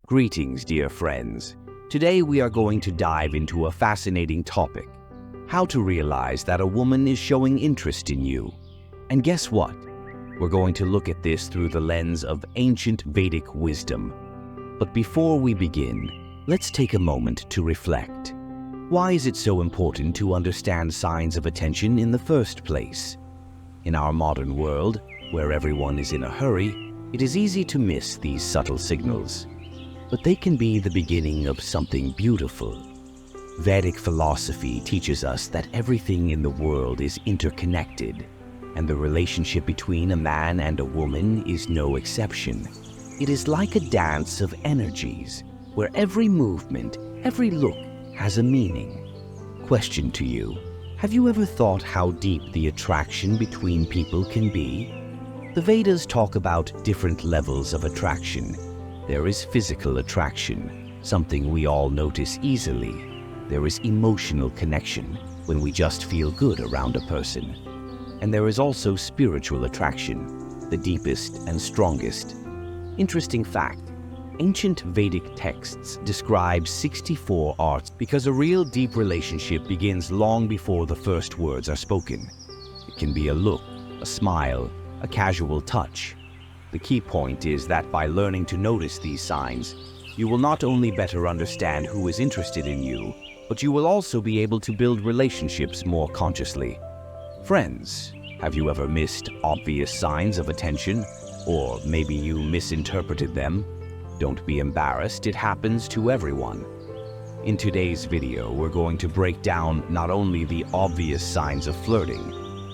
Greetings, dear friends. Today we are going to dive into a fascinating topic: how to realize that a woman is showing interest in you. And guess what? We're going to look at this through the lens of ancient Vedic wisdom. But before we begin, let's take a moment to reflect. Why is it so important to understand signs of attention in the first place? In our modern world, where everyone is in a hurry, it is easy to miss these subtle signals. But they can be the beginning of something beautiful. Vedic philosophy teaches us that everything in the world is interconnected, and the relationship between a man and a woman is no exception. It is like a dance of energies, where every movement, every look has a meaning. Question to you: have you ever thought how deep the attraction between people can be? The Vedas talk about different levels of attraction. There is physical attraction, something we all notice easily. There is emotional connection, when we just feel good around a person. And there is also spiritual attraction, the deepest and strongest. Interesting fact: ancient Vedic texts describe 64 arts because a real deep relationship begins long before the first words are spoken. It can be a look, a smile, a casual touch. The key point is that by learning to notice these signs, you will not only better understand who is interested in you, but you will also be able to build relationships more consciously. Friends, have you ever missed obvious signs of attention? Or maybe you misinterpreted them? Don't be embarrassed, it happens to everyone. In today's video, we're going to break down not only the obvious signs of flirting,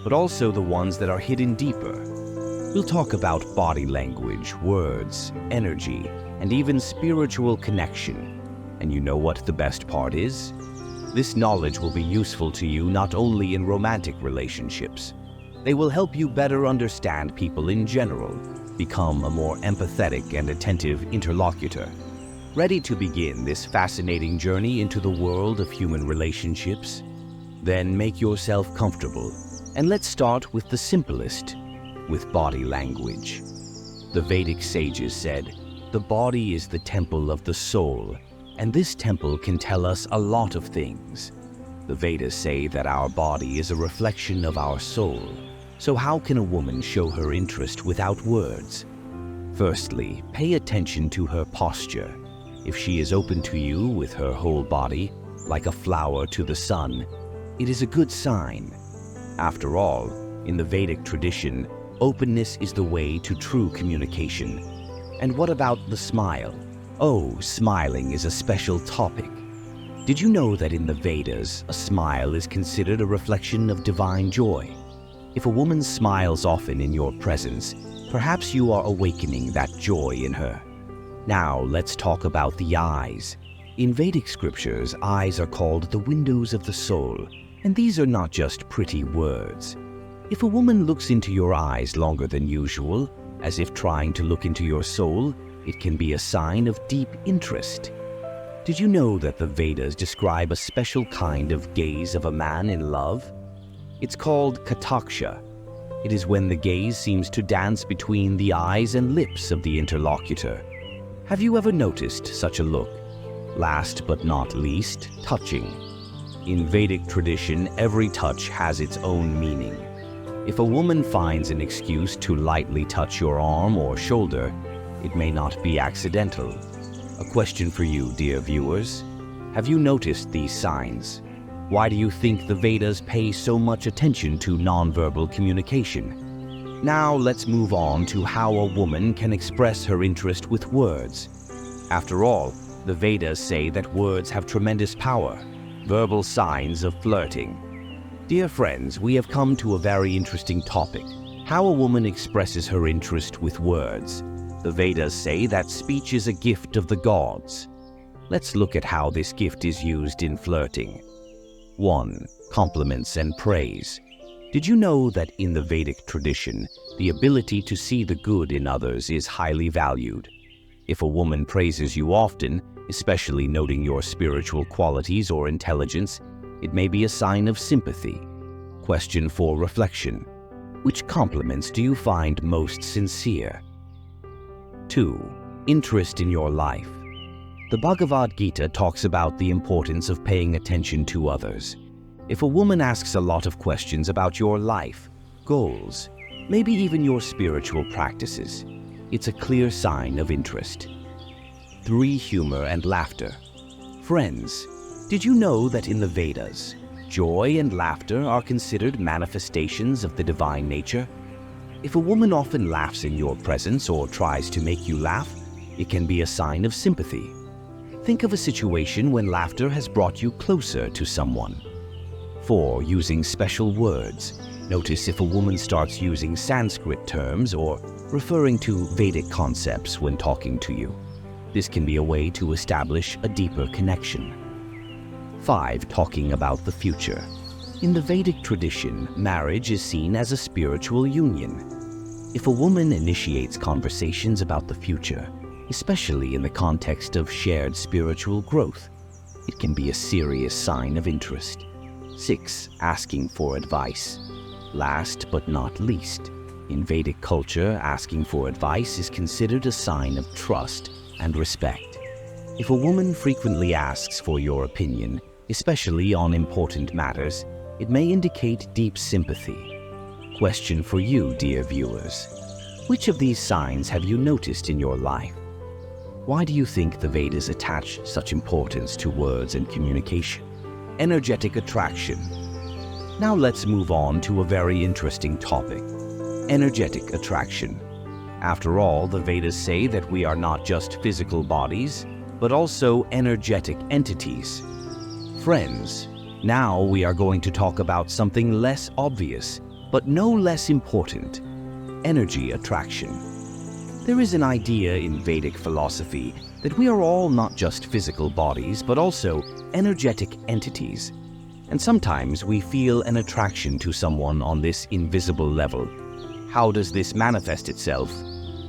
but also the ones that are hidden deeper. We'll talk about body language, words, energy, and even spiritual connection. And you know what the best part is? This knowledge will be useful to you not only in romantic relationships. They will help you better understand people in general, become a more empathetic and attentive interlocutor. Ready to begin this fascinating journey into the world of human relationships? Then make yourself comfortable, and let's start with the simplest, with body language. The Vedic sages said, "The body is the temple of the soul, and this temple can tell us a lot of things." The Vedas say that our body is a reflection of our soul. So how can a woman show her interest without words? Firstly, pay attention to her posture. If she is open to you with her whole body, like a flower to the sun, it is a good sign. After all, in the Vedic tradition, openness is the way to true communication. And what about the smile? Oh, smiling is a special topic. Did you know that in the Vedas, a smile is considered a reflection of divine joy? If a woman smiles often in your presence, perhaps you are awakening that joy in her. Now let's talk about the eyes. In Vedic scriptures, eyes are called the windows of the soul, and these are not just pretty words. If a woman looks into your eyes longer than usual, as if trying to look into your soul, it can be a sign of deep interest. Did you know that the Vedas describe a special kind of gaze of a man in love? It's called kataksha. It is when the gaze seems to dance between the eyes and lips of the interlocutor. Have you ever noticed such a look? Last but not least, touching. In Vedic tradition, every touch has its own meaning. If a woman finds an excuse to lightly touch your arm or shoulder, it may not be accidental. A question for you, dear viewers. Have you noticed these signs? Why do you think the Vedas pay so much attention to nonverbal communication? Now let's move on to how a woman can express her interest with words. After all, the Vedas say that words have tremendous power, verbal signs of flirting. Dear friends, we have come to a very interesting topic: how a woman expresses her interest with words. The Vedas say that speech is a gift of the gods. Let's look at how this gift is used in flirting. 1. Compliments and praise. Did you know that in the Vedic tradition, the ability to see the good in others is highly valued? If a woman praises you often, especially noting your spiritual qualities or intelligence, it may be a sign of sympathy. Question for reflection: which compliments do you find most sincere? 2. Interest in your life. The Bhagavad Gita talks about the importance of paying attention to others. If a woman asks a lot of questions about your life, goals, maybe even your spiritual practices, it's a clear sign of interest. 3. Humor and laughter. Friends, did you know that in the Vedas, joy and laughter are considered manifestations of the divine nature? If a woman often laughs in your presence or tries to make you laugh, it can be a sign of sympathy. Think of a situation when laughter has brought you closer to someone. 4. Using special words. Notice if a woman starts using Sanskrit terms or referring to Vedic concepts when talking to you. This can be a way to establish a deeper connection. 5. Talking about the future. In the Vedic tradition, marriage is seen as a spiritual union. If a woman initiates conversations about the future, especially in the context of shared spiritual growth, it can be a serious sign of interest. 6. Asking for advice. Last but not least, in Vedic culture, asking for advice is considered a sign of trust and respect. If a woman frequently asks for your opinion, especially on important matters, it may indicate deep sympathy. Question for you, dear viewers. Which of these signs have you noticed in your life? Why do you think the Vedas attach such importance to words and communication? Energetic attraction. Now let's move on to a very interesting topic. Energetic attraction. After all, the Vedas say that we are not just physical bodies, but also energetic entities. Friends, now we are going to talk about something less obvious, but no less important: energy attraction. There is an idea in Vedic philosophy that we are all not just physical bodies, but also energetic entities. And sometimes we feel an attraction to someone on this invisible level. How does this manifest itself?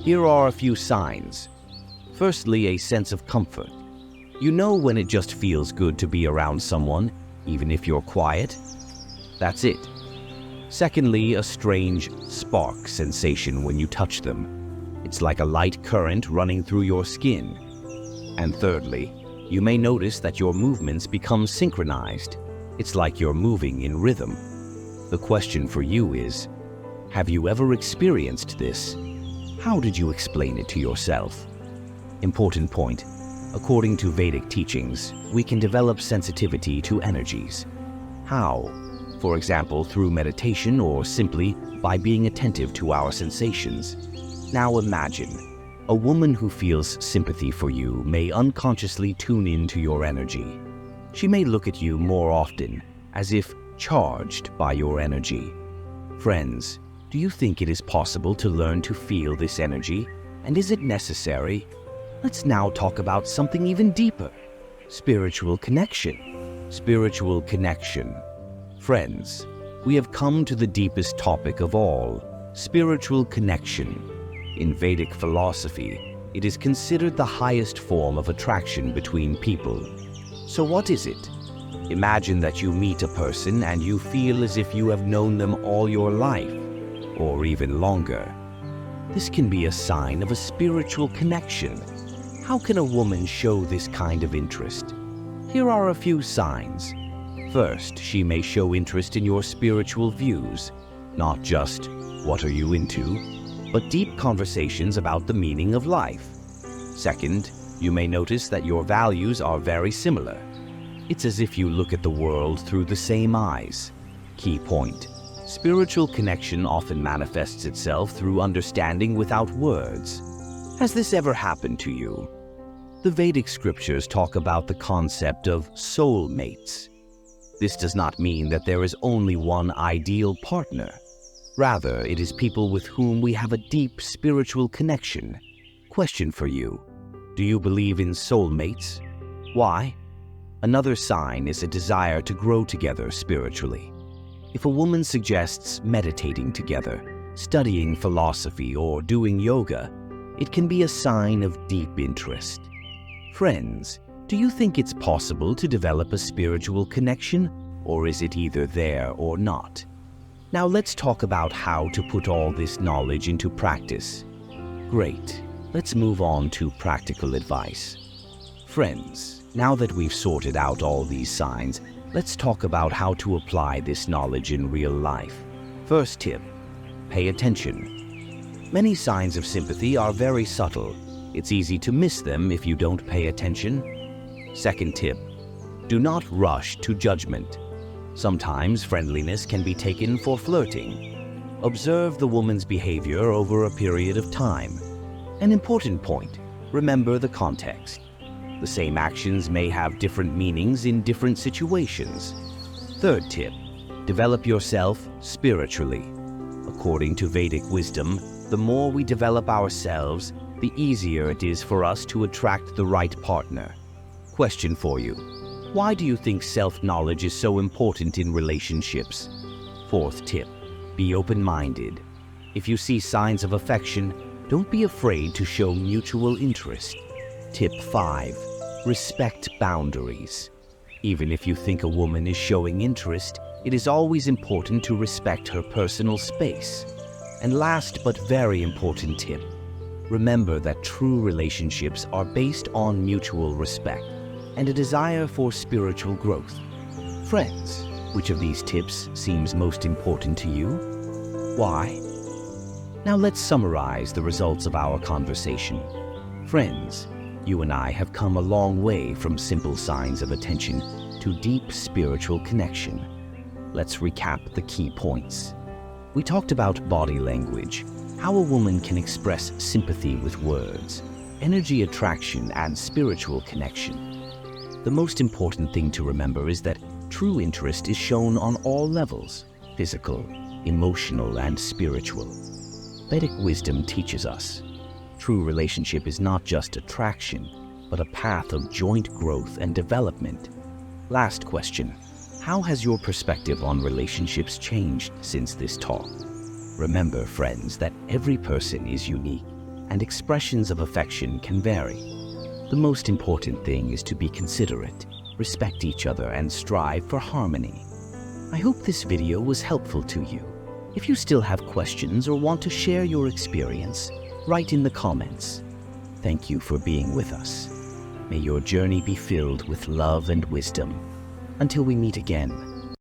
Here are a few signs. Firstly, a sense of comfort. You know when it just feels good to be around someone, even if you're quiet. That's it. Secondly, a strange spark sensation when you touch them. It's like a light current running through your skin. And thirdly, you may notice that your movements become synchronized. It's like you're moving in rhythm. The question for you is, have you ever experienced this? How did you explain it to yourself? Important point. According to Vedic teachings, we can develop sensitivity to energies. How? For example, through meditation or simply by being attentive to our sensations. Now imagine, a woman who feels sympathy for you may unconsciously tune into your energy. She may look at you more often, as if charged by your energy. Friends, do you think it is possible to learn to feel this energy? And is it necessary? Let's now talk about something even deeper. Spiritual connection. Spiritual connection. Friends, we have come to the deepest topic of all, spiritual connection. In Vedic philosophy, it is considered the highest form of attraction between people. So what is it? Imagine that you meet a person and you feel as if you have known them all your life, or even longer. This can be a sign of a spiritual connection. How can a woman show this kind of interest? Here are a few signs. First, she may show interest in your spiritual views, not just what are you into, but deep conversations about the meaning of life. Second, you may notice that your values are very similar. It's as if you look at the world through the same eyes. Key point: spiritual connection often manifests itself through understanding without words. Has this ever happened to you? The Vedic scriptures talk about the concept of soulmates. This does not mean that there is only one ideal partner. Rather, it is people with whom we have a deep spiritual connection. Question for you: do you believe in soulmates? Why? Another sign is a desire to grow together spiritually. If a woman suggests meditating together, studying philosophy, or doing yoga, it can be a sign of deep interest. Friends, do you think it's possible to develop a spiritual connection, or is it either there or not? Now let's talk about how to put all this knowledge into practice. Great. Let's move on to practical advice. Friends, now that we've sorted out all these signs, let's talk about how to apply this knowledge in real life. First tip, pay attention. Many signs of sympathy are very subtle. It's easy to miss them if you don't pay attention. Second tip, do not rush to judgment. Sometimes friendliness can be taken for flirting. Observe the woman's behavior over a period of time. An important point, remember the context. The same actions may have different meanings in different situations. Third tip, develop yourself spiritually. According to Vedic wisdom, the more we develop ourselves, the easier it is for us to attract the right partner. Question for you, why do you think self-knowledge is so important in relationships? Fourth tip, be open-minded. If you see signs of affection, don't be afraid to show mutual interest. Tip 5. Respect boundaries. Even if you think a woman is showing interest, it is always important to respect her personal space. And last but very important tip, remember that true relationships are based on mutual respect and a desire for spiritual growth. Friends, which of these tips seems most important to you? Why? Now let's summarize the results of our conversation. Friends, you and I have come a long way from simple signs of attention to deep spiritual connection. Let's recap the key points. We talked about body language, how a woman can express sympathy with words, energy attraction, and spiritual connection. The most important thing to remember is that true interest is shown on all levels, physical, emotional, and spiritual. Vedic wisdom teaches us true relationship is not just attraction, but a path of joint growth and development. Last question, how has your perspective on relationships changed since this talk? Remember, friends, that every person is unique and expressions of affection can vary. The most important thing is to be considerate, respect each other, and strive for harmony. I hope this video was helpful to you. If you still have questions or want to share your experience, write in the comments. Thank you for being with us. May your journey be filled with love and wisdom. Until we meet again,